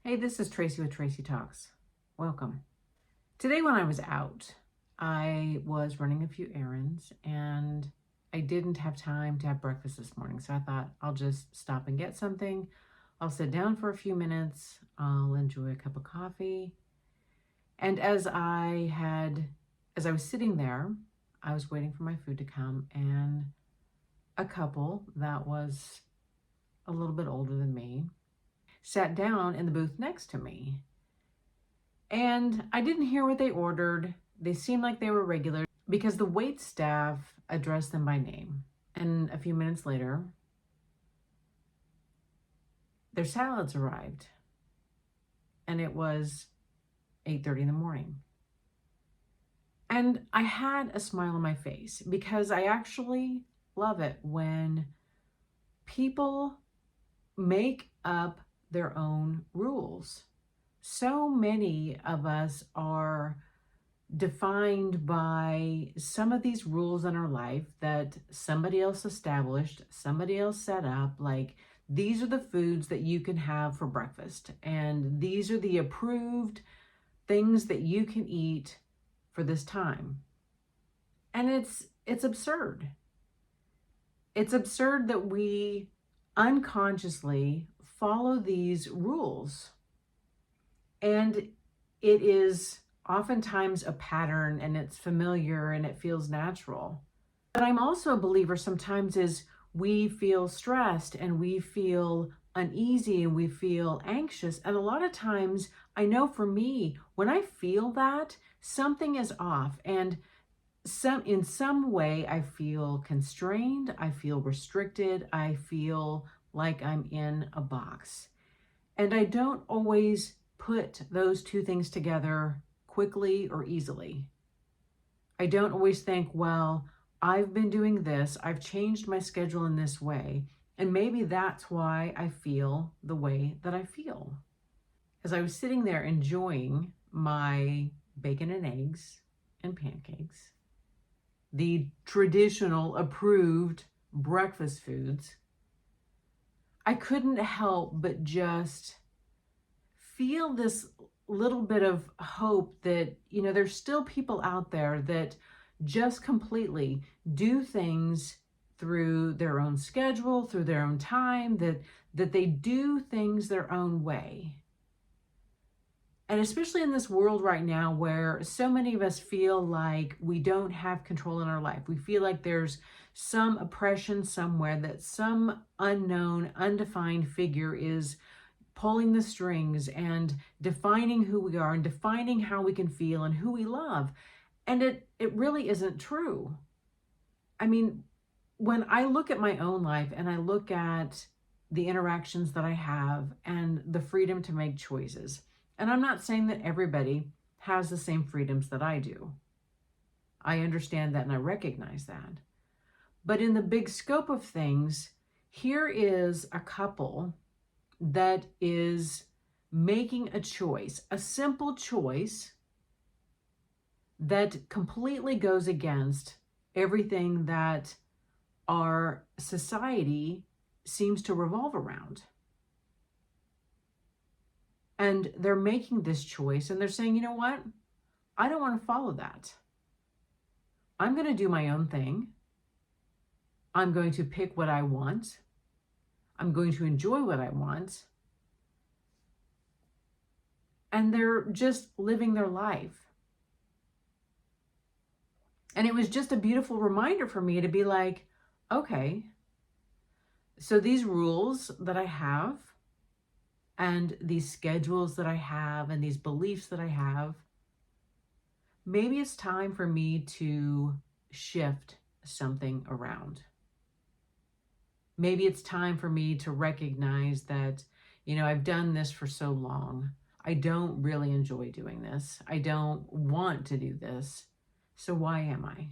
Hey, this is Tracy with Tracy Talks. Welcome. Today when I was out, I was running a few errands and I didn't have time to have breakfast this morning. So I thought I'll just stop and get something. I'll sit down for a few minutes. I'll enjoy a cup of coffee. And as I was sitting there, I was waiting for my food to come, and a couple that was a little bit older than me sat down in the booth next to me. And I didn't hear what they ordered. They seemed like they were regular because the wait staff addressed them by name. And a few minutes later, their salads arrived. And it was 8:30 in the morning. And I had a smile on my face because I actually love it when people make up their own rules. So many of us are defined by some of these rules in our life that somebody else established, somebody else set up, like these are the foods that you can have for breakfast, and these are the approved things that you can eat for this time. And it's absurd. It's absurd that we unconsciously follow these rules. And it is oftentimes a pattern, and it's familiar and it feels natural. But I'm also a believer sometimes is we feel stressed and we feel uneasy and we feel anxious. And a lot of times, I know for me, when I feel that, something is off. And in some way, I feel constrained, I feel restricted, I feel like I'm in a box. And I don't always put those two things together quickly or easily. I don't always think, well, I've been doing this, I've changed my schedule in this way, and maybe that's why I feel the way that I feel. As I was sitting there enjoying my bacon and eggs and pancakes, the traditional approved breakfast foods, I couldn't help but just feel this little bit of hope that, there's still people out there that just completely do things through their own schedule, through their own time, that they do things their own way. And especially in this world right now where so many of us feel like we don't have control in our life. We feel like there's some oppression somewhere, that some unknown, undefined figure is pulling the strings and defining who we are and defining how we can feel and who we love. And it really isn't true. I mean, when I look at my own life and I look at the interactions that I have and the freedom to make choices, and I'm not saying that everybody has the same freedoms that I do. I understand that and I recognize that. But in the big scope of things, here is a couple that is making a choice, a simple choice that completely goes against everything that our society seems to revolve around. And they're making this choice and they're saying, you know what? I don't want to follow that. I'm going to do my own thing. I'm going to pick what I want. I'm going to enjoy what I want. And they're just living their life. And it was just a beautiful reminder for me to be like, okay, so these rules that I have and these schedules that I have and these beliefs that I have, maybe it's time for me to shift something around. Maybe it's time for me to recognize that, I've done this for so long. I don't really enjoy doing this. I don't want to do this. So why am I?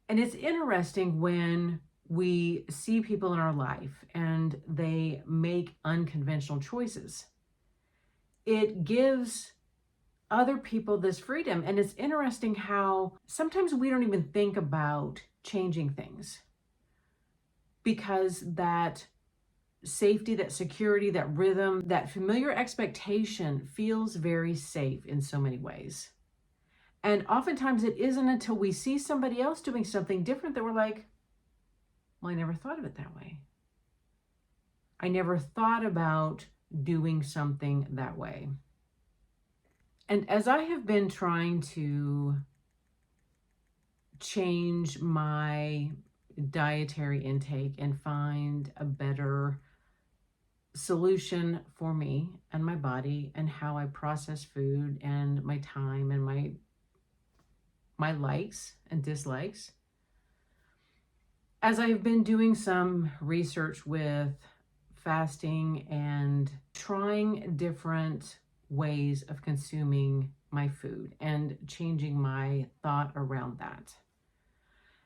And it's interesting when we see people in our life and they make unconventional choices. It gives other people this freedom. And it's interesting how sometimes we don't even think about changing things because that safety, that security, that rhythm, that familiar expectation feels very safe in so many ways. And oftentimes it isn't until we see somebody else doing something different that we're like, well, I never thought of it that way. I never thought about doing something that way. And as I have been trying to change my dietary intake and find a better solution for me and my body and how I process food and my time and my likes and dislikes, as I've been doing some research with fasting and trying different ways of consuming my food and changing my thought around that.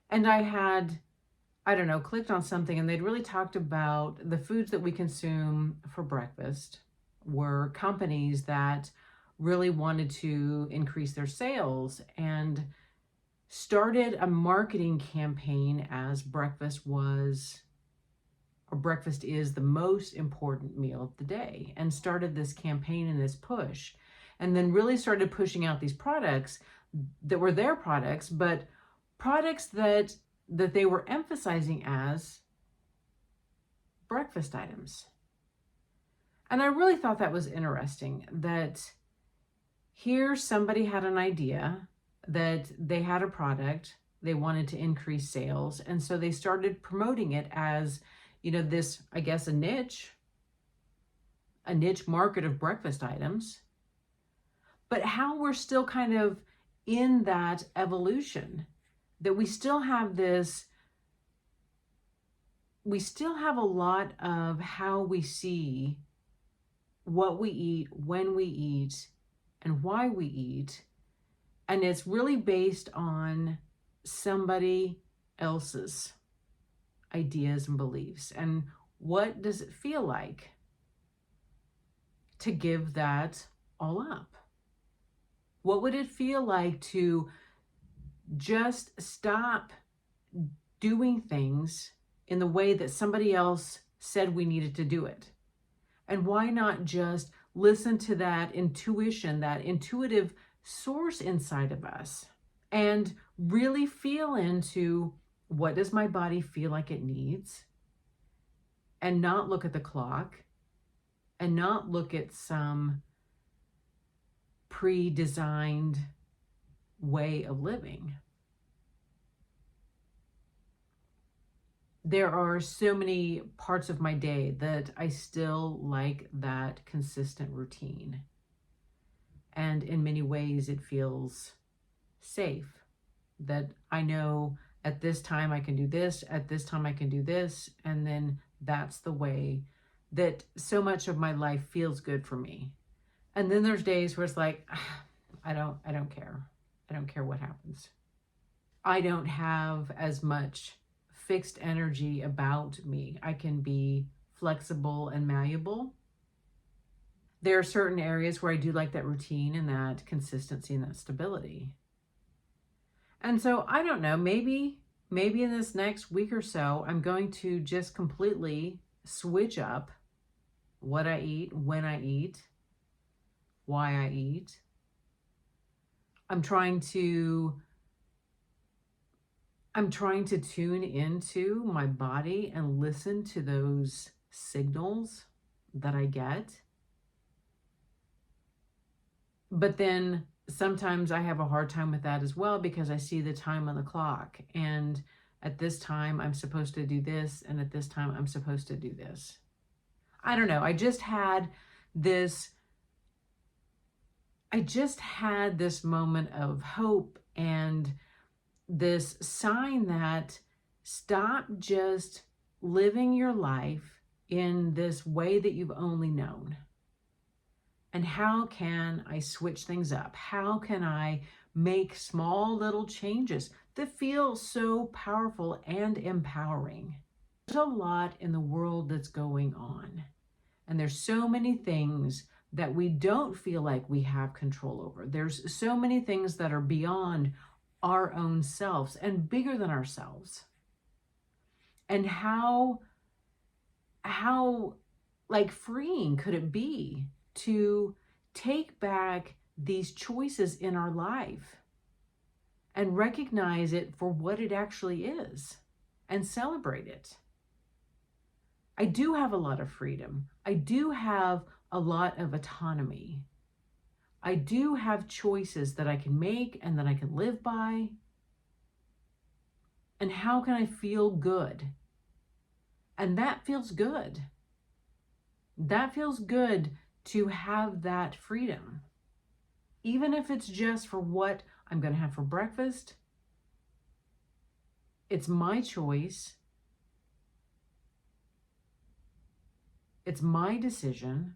And I had, I don't know, clicked on something and they'd really talked about the foods that we consume for breakfast were companies that really wanted to increase their sales and started a marketing campaign as breakfast is the most important meal of the day, and started this campaign and this push, and then really started pushing out these products that were their products, but products that they were emphasizing as breakfast items. And I really thought that was interesting, that here somebody had an idea that they had a product, they wanted to increase sales, and so they started promoting it as, this, I guess, a niche market of breakfast items. But how we're still kind of in that evolution, that we still have a lot of how we see what we eat, when we eat, and why we eat. And it's really based on somebody else's ideas and beliefs. And what does it feel like to give that all up? What would it feel like to just stop doing things in the way that somebody else said we needed to do it? And why not just listen to that intuition, that intuitive source inside of us, and really feel into what does my body feel like it needs, and not look at the clock and not look at some pre-designed way of living. There are so many parts of my day that I still like that consistent routine. And in many ways, it feels safe, that I know at this time I can do this, at this time I can do this, and then that's the way that so much of my life feels good for me. And then there's days where it's like, I don't care. I don't care what happens. I don't have as much fixed energy about me. I can be flexible and malleable. There are certain areas where I do like that routine and that consistency and that stability. And so I don't know, maybe in this next week or so, I'm going to just completely switch up what I eat, when I eat, why I eat. I'm trying to tune into my body and listen to those signals that I get. But then sometimes I have a hard time with that as well, because I see the time on the clock, and at this time I'm supposed to do this, and at this time I'm supposed to do this. I don't know. I just had this moment of hope and this sign that stop just living your life in this way that you've only known. And how can I switch things up? How can I make small little changes that feel so powerful and empowering? There's a lot in the world that's going on. And there's so many things that we don't feel like we have control over. There's so many things that are beyond our own selves and bigger than ourselves. And how how like freeing could it be to take back these choices in our life and recognize it for what it actually is and celebrate it. I do have a lot of freedom. I do have a lot of autonomy. I do have choices that I can make and that I can live by. And how can I feel good? And that feels good. That feels good to have that freedom. Even if it's just for what I'm going to have for breakfast, it's my choice. It's my decision,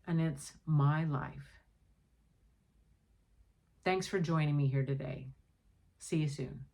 and it's my life. Thanks for joining me here today. See you soon.